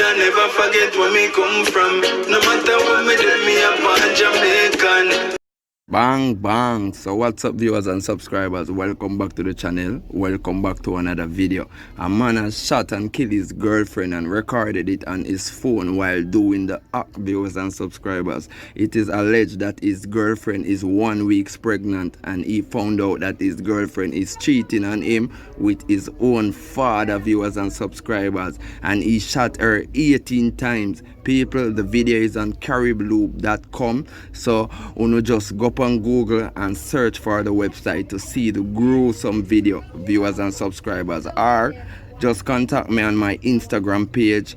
I never forget where me come from. No matter what me do, me a born Jamaican. Bang bang. So what's up, viewers and subscribers? Welcome back to the channel. Welcome back to another video. A man has shot and killed his girlfriend and recorded it on his phone while doing the act, viewers and subscribers. It is alleged that his girlfriend is 1 week pregnant, and he found out that his girlfriend is cheating on him with his own father, viewers and subscribers, and he shot her 18 times. People, the video is on caribloop.com, so you just go up on Google and search for the website to see the gruesome video, viewers and subscribers, or just contact me on my Instagram page,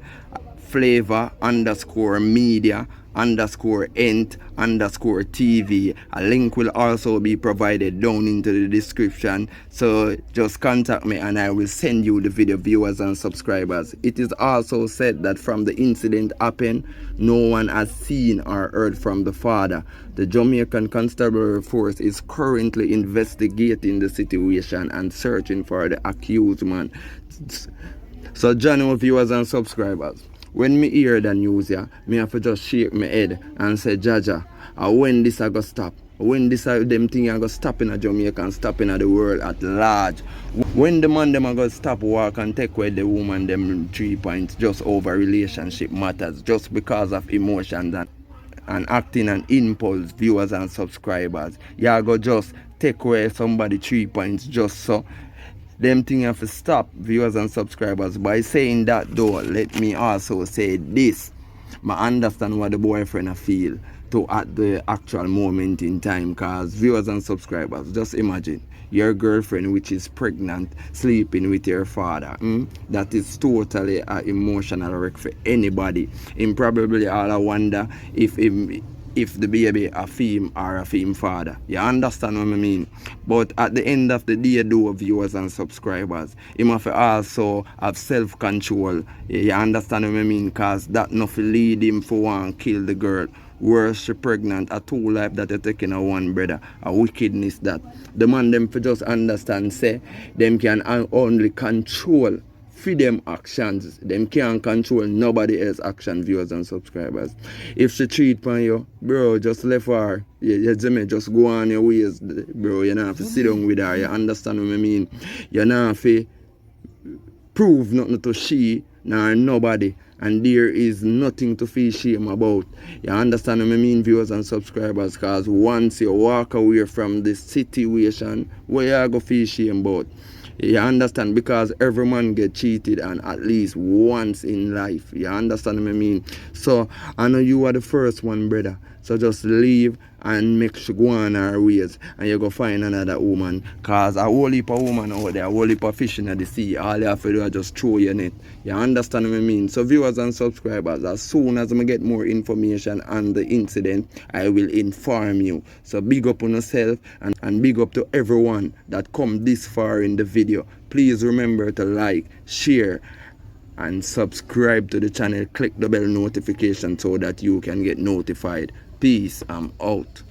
Flava_media_ent_TV. A link will also be provided down into the description, so just contact me and I will send you the video, viewers and subscribers. It is also said that from the incident happened, no one has seen or heard from the father. The Jamaican Constabulary Force is currently investigating the situation and searching for the accused man. So join viewers and subscribers. When me hear the news here, me have to just shake my head and say, Jaja, when this I go stop? When this them thing I go stop in a Jamaica and stop in the world at large? When the man them I go stop walk and take away the woman them 3 points just over relationship matters, just because of emotions and acting and impulse, viewers and subscribers. You go just take away somebody 3 points just so. Them thing have to stop, viewers and subscribers. By saying that though, let me also say this. I understand what the boyfriend feel to at the actual moment in time, cause viewers and subscribers, just imagine your girlfriend which is pregnant sleeping with your father. That is totally an emotional wreck for anybody. And probably all I wonder if the baby a femme or a femme father. You understand what I mean? But at the end of the day, though, viewers and subscribers, he must also have self-control. You understand what I mean? Because that nothing lead him for one kill the girl. Worse, she pregnant, a two life that you're taking a one brother, a wickedness that the man them for just understand, say, them can only control for them actions. Them can't control nobody else's action, viewers and subscribers. If she cheat on you, bro, just left her. You just go on your ways, bro. You don't have to sit down with her. You understand what I mean? You don't have to prove nothing to she nor nobody, and there is nothing to feel shame about. You understand what I mean, viewers and subscribers? Because once you walk away from this situation, what you go feel shame about? You understand? Because every man get cheated and at least once in life. You understand what I mean? So I know you are the first one, brother. So just leave and make she go on her ways, and you go find another woman. Cause a whole heap of woman out there, a whole heap of fish in the sea. All you have to do is just throw your net. You understand what I mean? So viewers and subscribers, as soon as I get more information on the incident, I will inform you. So big up on yourself and big up to everyone that come this far in the video. Please remember to like, share, and subscribe to the channel. Click the bell notification so that you can get notified. Peace, I'm out.